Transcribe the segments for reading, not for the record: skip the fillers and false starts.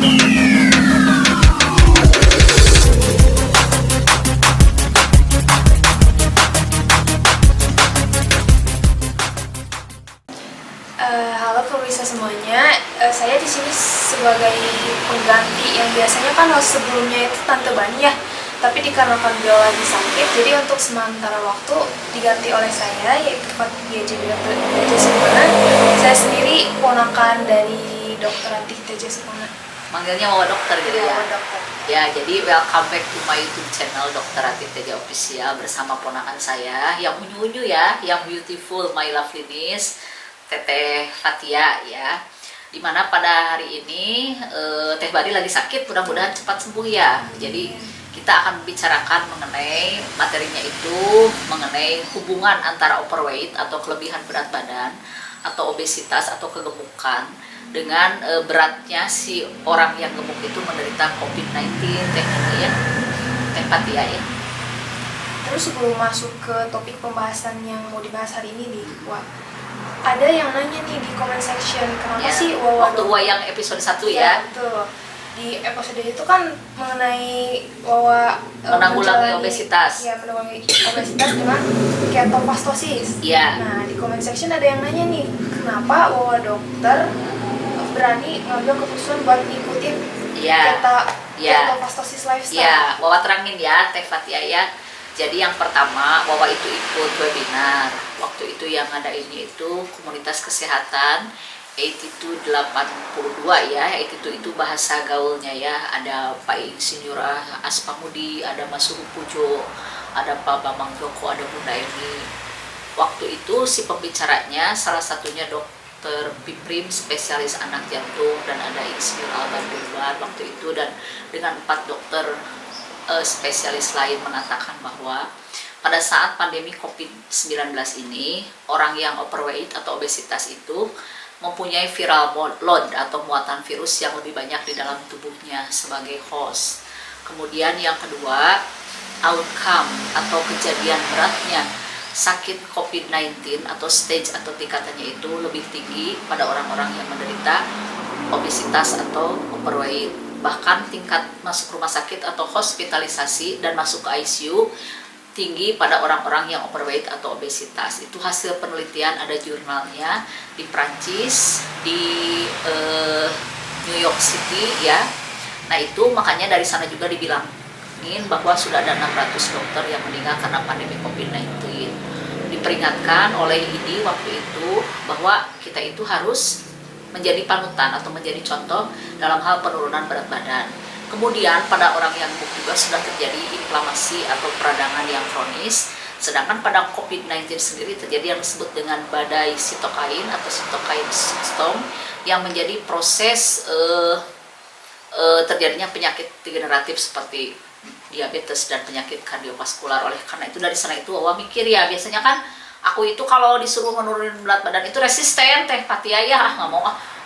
Halo pemirsa semuanya, saya di sini sebagai pengganti yang biasanya kan host sebelumnya itu Tante Bani ya, tapi dikarenakan beliau lagi sakit, jadi untuk sementara waktu diganti oleh saya, yaitu Fatia Teja Sempurna. Saya sendiri ponakan dari Dr. Ratih Teja Sempurna. Manggilnya Wawa Dokter gitu ya? Wawa Dokter. Ya, jadi welcome back to my YouTube channel Dr. Ratih Teja Official bersama ponakan saya yang unyu-unyu ya, yang beautiful, my loveliness, Teteh Fatia ya. Dimana pada hari ini Teh Bari lagi sakit, mudah-mudahan cepat sembuh ya. Jadi kita akan membicarakan mengenai materinya itu, mengenai hubungan antara overweight atau kelebihan berat badan atau obesitas atau kegemukan dengan beratnya si orang yang gemuk itu menderita COVID-19 Teh ya. Teh Fatia ya. Terus sebelum masuk ke topik pembahasan yang mau dibahas hari ini nih, ada yang nanya nih di comment section, kenapa Ya, sih Wawa waktu yang episode 1 ya. Betul. Di episode itu kan mengenai Wawa menanggulangi obesitas. Ya, menanggulangi obesitas dengan ketofastosis. Iya. Nah, di comment section ada yang nanya nih, kenapa Wawa dokter berani ngambil keputusan buat ngikutin ketofastosis lifestyle? Iya, Wawa terangin ya, Teh Fatia ya. Jadi yang pertama, Wawa itu ikut webinar. Waktu itu yang ngadainnya itu komunitas kesehatan 8282 ya. Itu bahasa gaulnya ya. Ada Pak Insinyur Aspamudi, ada Mas Suhu Pujo, ada Pak Bambang Joko, ada Bunda Eni. Waktu itu si pembicaranya salah satunya Dokter Piprim, spesialis anak jantung, dan ada Insinyur Alban Durban waktu itu, dan dengan 4 dokter spesialis lain mengatakan bahwa pada saat pandemi COVID-19 ini, orang yang overweight atau obesitas itu mempunyai viral load atau muatan virus yang lebih banyak di dalam tubuhnya sebagai host. Kemudian yang kedua, outcome atau kejadian beratnya sakit COVID-19 atau stage atau tingkatannya itu lebih tinggi pada orang-orang yang menderita obesitas atau overweight. Bahkan tingkat masuk rumah sakit atau hospitalisasi dan masuk ke ICU tinggi pada orang-orang yang overweight atau obesitas. Itu hasil penelitian, ada jurnalnya di Prancis, di New York City ya. Nah itu makanya dari sana juga dibilangin bahwa sudah ada 600 dokter yang meninggal karena pandemi COVID-19. Diperingatkan oleh IDI waktu itu bahwa kita itu harus menjadi panutan atau menjadi contoh dalam hal penurunan berat badan. Kemudian pada orang yang gemuk juga sudah terjadi inflamasi atau peradangan yang kronis, sedangkan pada COVID-19 sendiri terjadi yang disebut dengan badai sitokain atau sitokain storm yang menjadi proses terjadinya penyakit degeneratif seperti diabetes dan penyakit kardiovaskular. Oleh karena itu dari sana itu Wawa mikir ya, biasanya kan aku itu kalau disuruh menurunin berat badan itu resisten Teh Fatia ya, nggak mau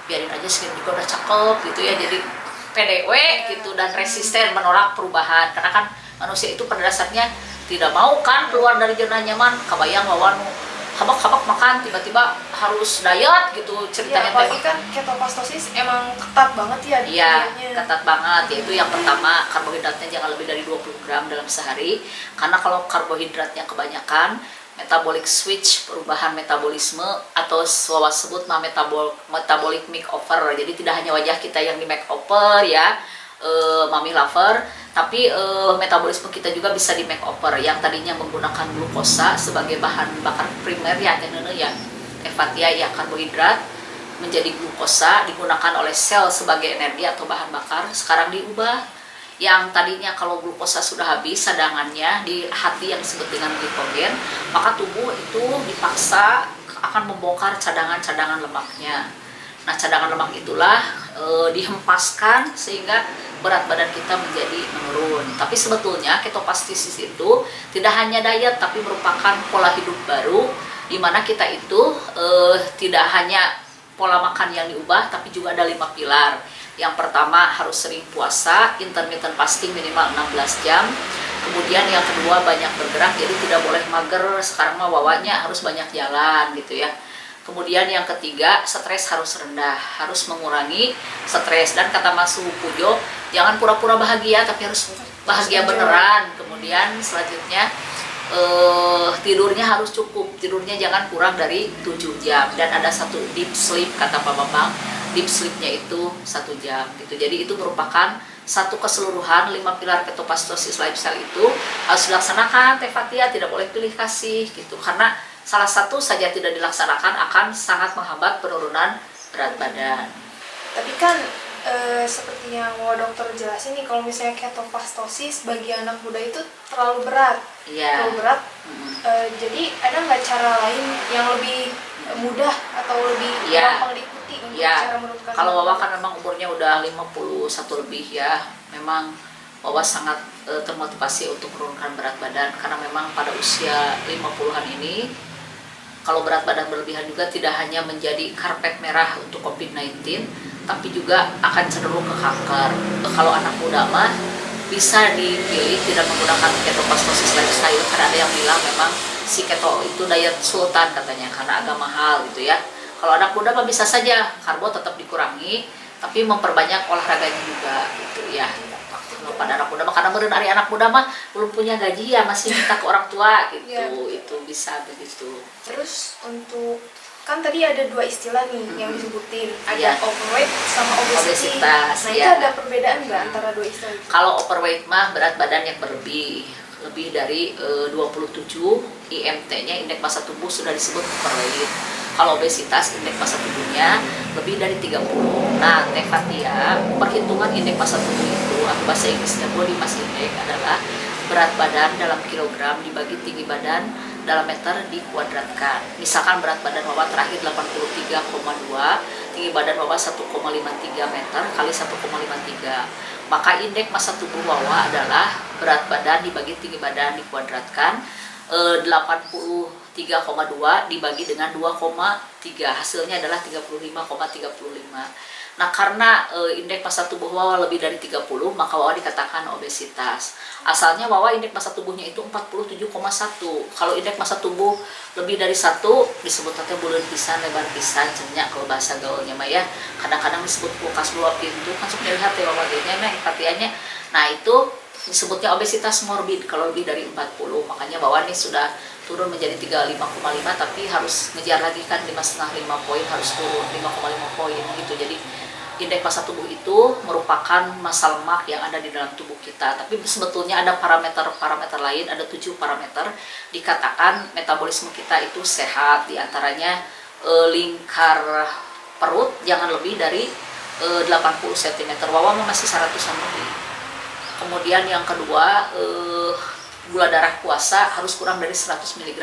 biarin aja segini juga udah cakep gitu ya, jadi PDW gitu dan resisten menolak perubahan karena kan manusia itu pada dasarnya tidak mau kan keluar dari zona nyaman. Kebayang Wawa habak-habak makan tiba-tiba harus diet gitu ceritanya. Ya, apalagi kan ketofastosis emang ketat banget ya. Iya, ketat banget. Yaitu yang pertama, karbohidratnya jangan lebih dari 20 gram dalam sehari, karena kalau karbohidratnya kebanyakan, metabolic switch, perubahan metabolisme atau Wawa sebut metabolic makeover. Jadi tidak hanya wajah kita yang di makeover ya, mami lover, tapi metabolisme kita juga bisa di makeover. Yang tadinya menggunakan glukosa sebagai bahan bakar primer ya, Fatia ya, karbohidrat menjadi glukosa digunakan oleh sel sebagai energi atau bahan bakar. Sekarang diubah, yang tadinya kalau glukosa sudah habis cadangannya di hati yang disebut dengan glikogen, maka tubuh itu dipaksa akan membongkar cadangan-cadangan lemaknya. Nah, cadangan lemak itulah dihempaskan sehingga berat badan kita menjadi menurun. Tapi sebetulnya ketofastosis itu tidak hanya diet, tapi merupakan pola hidup baru di mana kita itu tidak hanya pola makan yang diubah, tapi juga ada 5 pilar. Yang pertama harus sering puasa, intermittent fasting minimal 16 jam. Kemudian yang kedua banyak bergerak, jadi tidak boleh mager. Sekarang mah Wawanya harus banyak jalan gitu ya. Kemudian yang ketiga, stres harus rendah, harus mengurangi stres. Dan kata Mas Suhu Pujo, jangan pura-pura bahagia tapi harus bahagia beneran. Kemudian selanjutnya tidurnya harus cukup, tidurnya jangan kurang dari 7 jam. Dan ada satu deep sleep, kata Pak Bambang, deep sleepnya itu 1 jam gitu. Jadi itu merupakan satu keseluruhan 5 pilar ketopastosis lifestyle itu harus dilaksanakan. Teh Fatia tidak boleh pilih kasih gitu, karena salah satu saja tidak dilaksanakan akan sangat menghambat penurunan berat badan. Tapi kan seperti yang dokter jelasin nih, kalau misalnya ketopastosis bagi anak muda itu terlalu berat. Iya. Terlalu berat. Jadi ada nggak cara lain yang lebih mudah atau lebih gampang diikuti untuk cara menurunkan? Kalau Wawa kan memang umurnya udah 51 lebih ya. Memang Wawa sangat termotivasi untuk menurunkan berat badan, karena memang pada usia 50-an ini kalau berat badan berlebihan juga tidak hanya menjadi karpet merah untuk COVID-19, tapi juga akan cenderung ke kanker. Kalau anak muda mah bisa dipilih tidak menggunakan ketopastosis lifestyle, karena ada yang bilang memang si keto itu diet sultan katanya, karena agak mahal gitu ya. Kalau anak muda mah bisa saja, karbo tetap dikurangi, tapi memperbanyak olahraganya juga gitu ya. Kalau pada anak muda mah, karena meureun ari anak muda mah belum punya gaji ya, masih minta ke orang tua gitu. Itu bisa begitu. Terus untuk, kan tadi ada 2 istilah nih yang disebutin, ada overweight sama obesity. Nah itu ada perbedaan nggak antara 2 istilah itu? Kalau overweight mah berat badan yang lebih dari 27 IMT-nya, indeks massa tubuh, sudah disebut overweight. Kalau obesitas, indeks massa tubuhnya lebih dari 30. Nah, Teh Fatia, perhitungan indeks massa tubuh itu, atau bahasa Inggrisnya body mass index, adalah berat badan dalam kilogram dibagi tinggi badan dalam meter dikuadratkan. Misalkan berat badan Wawa terakhir 83,2, tinggi badan Wawa 1,53 meter kali 1,53. Maka indeks massa tubuh Wawa adalah berat badan dibagi tinggi badan dikuadratkan 83,2 dibagi dengan 2,3, hasilnya adalah 35,35. Nah, karena indeks massa tubuh Wawa lebih dari 30, maka Wawa dikatakan obesitas. Asalnya Wawa indeks massa tubuhnya itu 47,1. Kalau indeks massa tubuh lebih dari 1 disebut teh buleun pisan, lebar pisan, cenyak kalau bahasa gaulnya mah ya. Kadang-kadang disebut kulkas 2 pintu, kan sok nyeri hati Wawa ge nya perhatiannya. Nah, itu disebutnya obesitas morbid kalau lebih dari 40. Makanya Wawa nih sudah turun menjadi 35,5, tapi harus ngejar lagi kan 5,5 poin, harus turun 5,5 poin gitu. Jadi indeks massa tubuh itu merupakan massa lemak yang ada di dalam tubuh kita. Tapi sebetulnya ada parameter-parameter lain, ada 7 parameter dikatakan metabolisme kita itu sehat. Di antaranya lingkar perut jangan lebih dari 80 cm. Wawa masih 100-an lebih. Kemudian yang kedua, gula darah puasa harus kurang dari 100 mg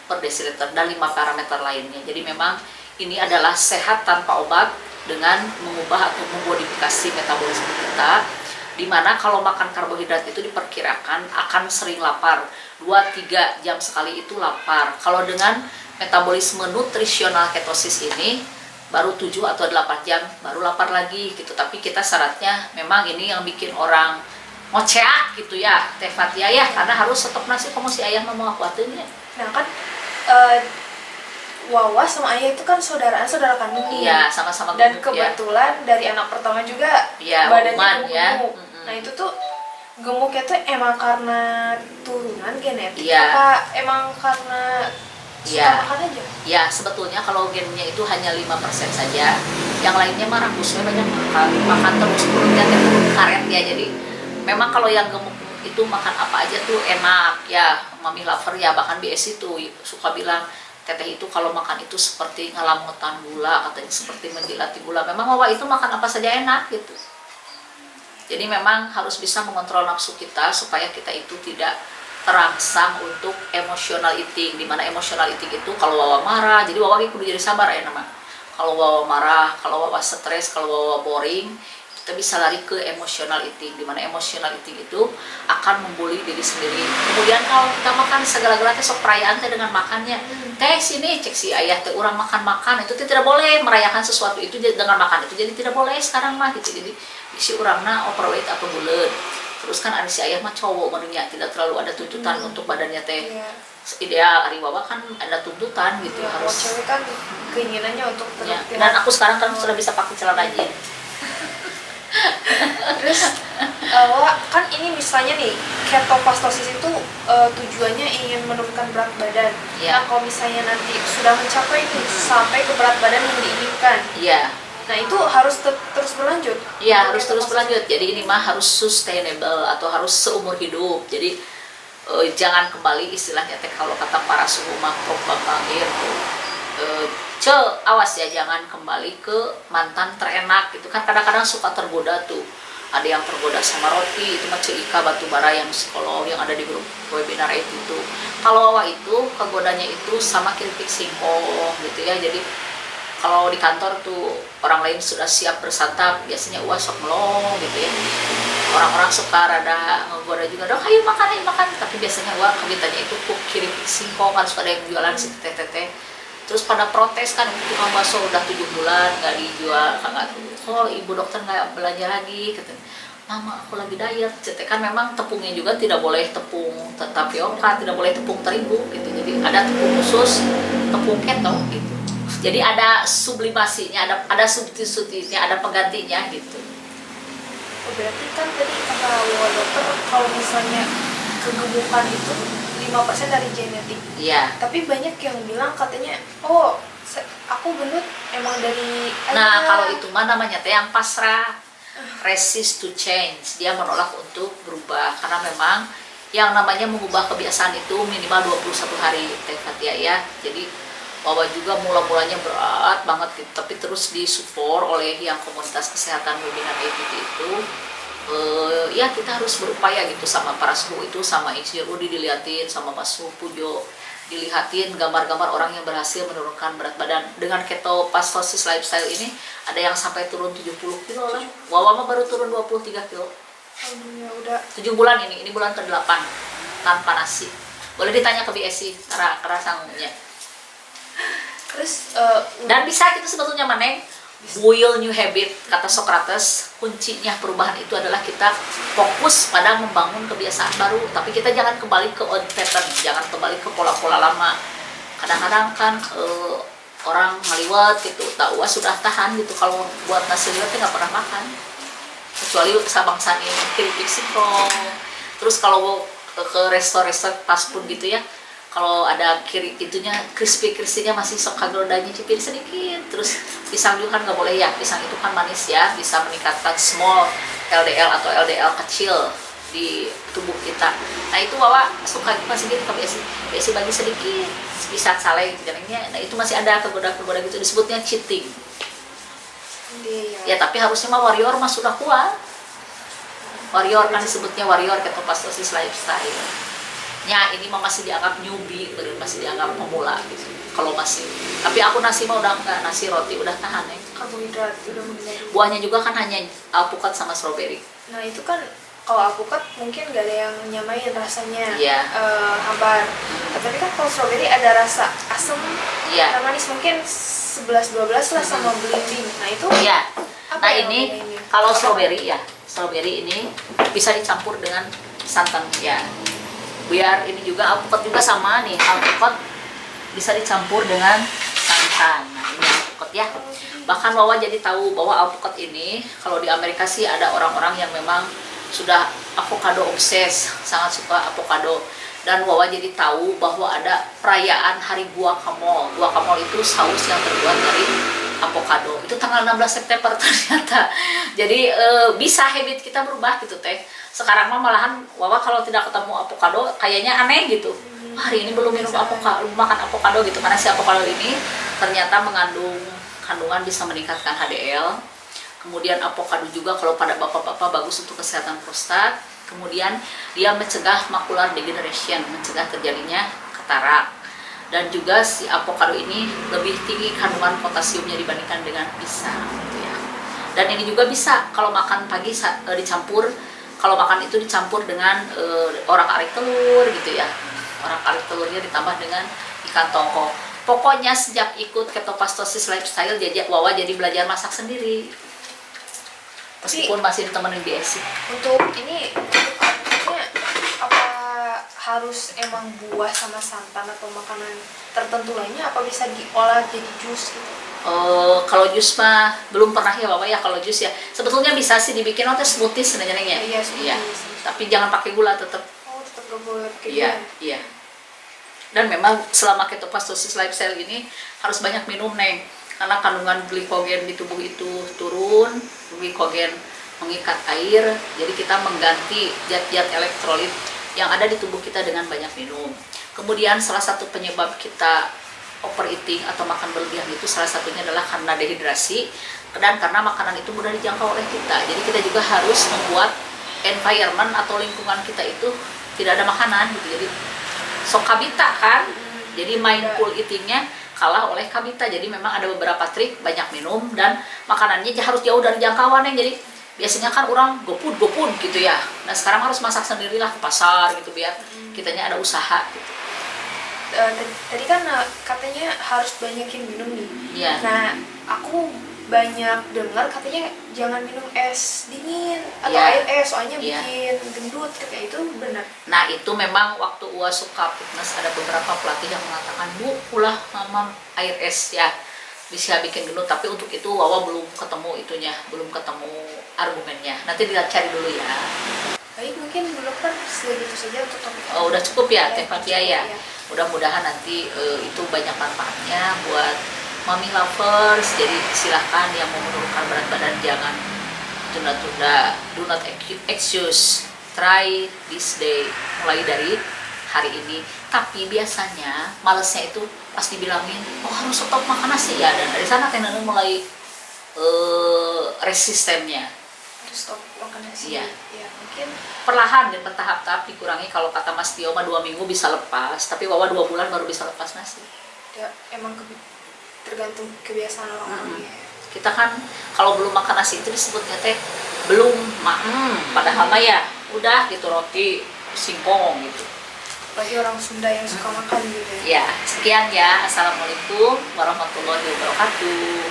per desiliter, dan 5 parameter lainnya. Jadi memang ini adalah sehat tanpa obat dengan mengubah atau memodifikasi metabolisme kita, dimana kalau makan karbohidrat itu diperkirakan akan sering lapar, 2-3 jam sekali itu lapar. Kalau dengan metabolisme nutrisional ketosis ini baru 7 atau 8 jam baru lapar lagi gitu. Tapi kita syaratnya memang ini yang bikin orang ngoceak gitu ya, Teh Fatia ya, karena harus stop nasi kamu si ayah mau kuatinnya. Nah kan Wawa sama ayah itu kan saudara kandung. Iya, sama-sama dan gemuk, kebetulan dari anak pertama juga ya, badannya gemuk ya. Nah itu tuh gemuknya tuh emang karena turunan genetik ya. apa emang karena suka makan aja? Ya, sebetulnya kalau gennya itu hanya 5% saja. Yang lainnya mah rakusnya banyak makan terus, perutnya turun karet ya. Jadi memang kalau yang gemuk itu makan apa aja tuh enak ya. Mami lover ya, bahkan BS itu suka bilang teteh itu kalau makan itu seperti ngelamutan gula, katanya seperti menjilati gula. Memang Wawa itu makan apa saja enak gitu. Jadi memang harus bisa mengontrol nafsu kita supaya kita itu tidak terangsang untuk emotional eating. Dimana emotional eating itu kalau Wawa marah, jadi Wawa kudu jadi sabar ya nama. Kalau Wawa marah, kalau Wawa stres, kalau Wawa boring, kita bisa lari ke emotional eating, dimana emotional eating itu akan membuli diri sendiri. Kemudian kalau kita makan segala-galanya sok perayaan teh dengan makannya, teh sini cek si ayah teh orang makan itu tidak boleh merayakan sesuatu itu dengan makan itu, jadi tidak boleh sekarang mah gitu. Jadi si orangna overweight atau bulet. Terus kan ada si ayah mah cowok menurutnya tidak terlalu ada tuntutan untuk badannya teh ideal hari Wawa kan ada tuntutan gitu Ya, kalau harus cewek kan keinginannya untuk ya. terlihat. Dan aku sekarang kan sudah bisa pakai celana jeans. Terus Wak, kan ini misalnya nih ketopastosis itu tujuannya ingin menurunkan berat badan. Ya. Nah kalau misalnya nanti sudah mencapai nih sampai ke berat badan yang diinginkan, Iya. nah itu harus terus berlanjut. Iya, harus terus Ketopastosis. berlanjut. Jadi ini mah harus sustainable atau harus seumur hidup. Jadi jangan kembali istilahnya teh kalau kata para suhu mah Prof. Bambang itu awas ya, jangan kembali ke mantan terenak gitu kan. Kadang-kadang suka tergoda tuh, ada yang tergoda sama roti, itu mah Ika Batubara yang psikolog yang ada di grup webinar itu. Kalau Wawa itu kegodanya itu sama keripik singkong gitu ya. Jadi kalau di kantor tuh orang lain sudah siap bersantap, biasanya Wah sok melong gitu ya. Orang-orang suka rada ngegoda juga, dong ayo makan, tapi biasanya Wah kebitanya itu kok keripik singkong, kan suka ada yang jualan si teteh. Terus pada protes kan, tukang bakso udah 7 bulan nggak dijual, nggak tuh. Oh ibu dokter nggak belanja lagi, katanya. Mama aku lagi diet, cetek kan memang tepungnya juga tidak boleh tepung tapioka, tidak boleh tepung terigu gitu. Jadi ada tepung khusus, tepung keto gitu. Jadi ada sublimasinya, ada substitusinya, ada penggantinya gitu. Oh, berarti kan tadi kata Wak dokter kalau misalnya kegemukan itu 5% dari genetik. Iya. Tapi banyak yang bilang katanya, oh aku gendut emang dari Nah ayah. kalau itu mah namanya teh yang pasrah, resist to change, dia menolak untuk berubah karena memang yang namanya mengubah kebiasaan itu minimal 21 hari teh Fatia ya. Jadi Wawa juga mula-mulanya berat banget gitu, tapi terus disupport oleh yang komunitas kesehatan webinar itu. Ya kita harus berupaya gitu sama para suhu itu, sama Insinyur Udi dilihatin, sama Mas Suhu Pujo dilihatin gambar-gambar orang yang berhasil menurunkan berat badan dengan ketopastosis lifestyle ini. Ada yang sampai turun 70 kilo lah. Wawa mah baru turun 23 kilo. Ya udah. 7 bulan ini bulan ke-8 tanpa nasi. Boleh ditanya ke BSI karena sanggupnya. Terus Dan bisa kita sebetulnya Maneng, build new habit, kata Socrates, kuncinya perubahan itu adalah kita fokus pada membangun kebiasaan baru, tapi kita jangan kembali ke old pattern, jangan kembali ke pola-pola lama. Kadang-kadang kan orang ngaliwat gitu, tak Wah sudah tahan gitu, kalau buat nasi liwet nggak pernah makan, kecuali sabang sani keripik singkong. Terus kalau ke resto-resto fast food gitu ya, kalau ada kiri itunya crispy-nya masih sok kagoda nyicipin sedikit. Terus pisang juga kan nggak boleh ya, pisang itu kan manis ya, bisa meningkatkan small LDL atau LDL kecil di tubuh kita. Nah itu Wawa suka masih gitu ke BSI bagi sedikit, bisa saleh jalannya. Nah itu masih ada kegoda gitu, disebutnya cheating. Ya tapi harusnya mah warrior mah sudah kuat. Warrior kan disebutnya warrior ketopastosis lifestyle. Ya ini mah masih dianggap newbie, masih dianggap pemula gitu. Kalau masih, tapi aku nasi mah udah enggak, nasi roti udah tahan ya. karbohidrat udah menghindari. Buahnya juga kan hanya alpukat sama stroberi. Nah itu kan kalau alpukat mungkin gak ada yang nyamain rasanya. Iya. Hambar. Tapi kan kalau strawberry ada rasa asam, Iya. mungkin 11-12 lah sama belimbing. Nah itu Iya. apa Nah yang ini membedainnya? kalau stroberi ya, stroberi ini bisa dicampur dengan santan ya. Biar ini juga alpukat juga sama nih, alpukat bisa dicampur dengan santan. Nah ini alpukat ya. Bahkan Wawa jadi tahu bahwa alpukat ini kalau di Amerika sih ada orang-orang yang memang sudah avocado obses, sangat suka avocado. Dan Wawa jadi tahu bahwa ada perayaan hari guacamole. Guacamole itu saus yang terbuat dari avocado. Itu tanggal 16 September ternyata. Jadi bisa habit kita berubah gitu teh. Sekarang mah malahan Wawa kalau tidak ketemu avocado kayaknya aneh gitu. Hari ini belum minum avocado, makan avocado gitu, karena si avocado ini ternyata mengandung kandungan bisa meningkatkan HDL. Kemudian avocado juga kalau pada bapak-bapak bagus untuk kesehatan prostat. Kemudian dia mencegah macular degeneration, mencegah terjadinya katarak. Dan juga si avocado ini lebih tinggi kandungan potasiumnya dibandingkan dengan pisang gitu ya. Dan ini juga bisa kalau makan pagi dicampur, kalau makan itu dicampur dengan orak-arik telur gitu ya. Orak-arik telurnya ditambah dengan ikan tongkol. Pokoknya sejak ikut ketopastosis lifestyle Wawa jadi belajar masak sendiri. Meskipun masih ditemenin BSI. Untuk ini apa harus emang buah sama santan atau makanan tertentu lainnya, apa bisa diolah jadi jus gitu? Kalau jus mah belum pernah ya Bapak ya. Kalau jus ya sebetulnya bisa sih dibikin nanti smoothies sebenarnya. Iya, smoothies. Iya. Tapi jangan pakai gula tetap. Oh, tetap gak boleh pakai Iya, gula. iya. Dan memang selama ketopastosis lifestyle ini harus banyak minum Neng. Karena kandungan glikogen di tubuh itu turun, glikogen mengikat air, jadi kita mengganti zat-zat elektrolit yang ada di tubuh kita dengan banyak minum. Kemudian salah satu penyebab kita overeating atau makan berlebihan itu salah satunya adalah karena dehidrasi dan karena makanan itu mudah dijangkau oleh kita. Jadi kita juga harus membuat environment atau lingkungan kita itu tidak ada makanan gitu. Jadi sok kabita kan. Jadi mindful eatingnya kalah oleh kabita. Jadi memang ada beberapa trik, banyak minum dan makanannya harus jauh dari jangkauan yang jadi biasanya kan orang gopud gitu ya. Nah sekarang harus masak sendirilah ke pasar gitu biar kitanya ada usaha gitu. Tadi kan katanya harus banyakin minum nih. Iya. Nah, aku banyak dengar katanya jangan minum es dingin atau Iya. air es, soalnya Iya. bikin gendut, katanya itu benar. Nah itu memang waktu Ua suka fitness ada beberapa pelatih yang mengatakan, Bu, ulah mamam air es ya bisa bikin gendut, tapi untuk itu Wawa belum ketemu itunya, belum ketemu argumennya. Nanti dicari dulu ya. Baik, mungkin dulu kan segitu saja untuk topik. Oh, udah cukup ya, Teh Cukup, Fatia ya. ya. Mudah-mudahan nanti itu banyak manfaatnya buat mami lovers. Jadi silahkan yang mau menurunkan berat badan jangan tunda-tunda, do not excuse, try this day, mulai dari hari ini. Tapi biasanya malesnya itu pas dibilangin, oh harus stop makan nasi ya, dan dari sana tenan mulai resistennya. Harus stop makan nasi. Iya. Ya, mungkin Perlahan dan bertahap-tahap dikurangi. Kalau kata Mas Tio mah 2 minggu bisa lepas, tapi Wawa 2 bulan baru bisa lepas nasi. ya, emang tergantung kebiasaan orang-orangnya. Kita kan kalau belum makan nasi itu disebutnya teh belum padahal mah ya udah gitu roti singkong gitu. Apalagi orang Sunda yang suka makan gitu ya. Ya, sekian ya. Assalamualaikum warahmatullahi wabarakatuh.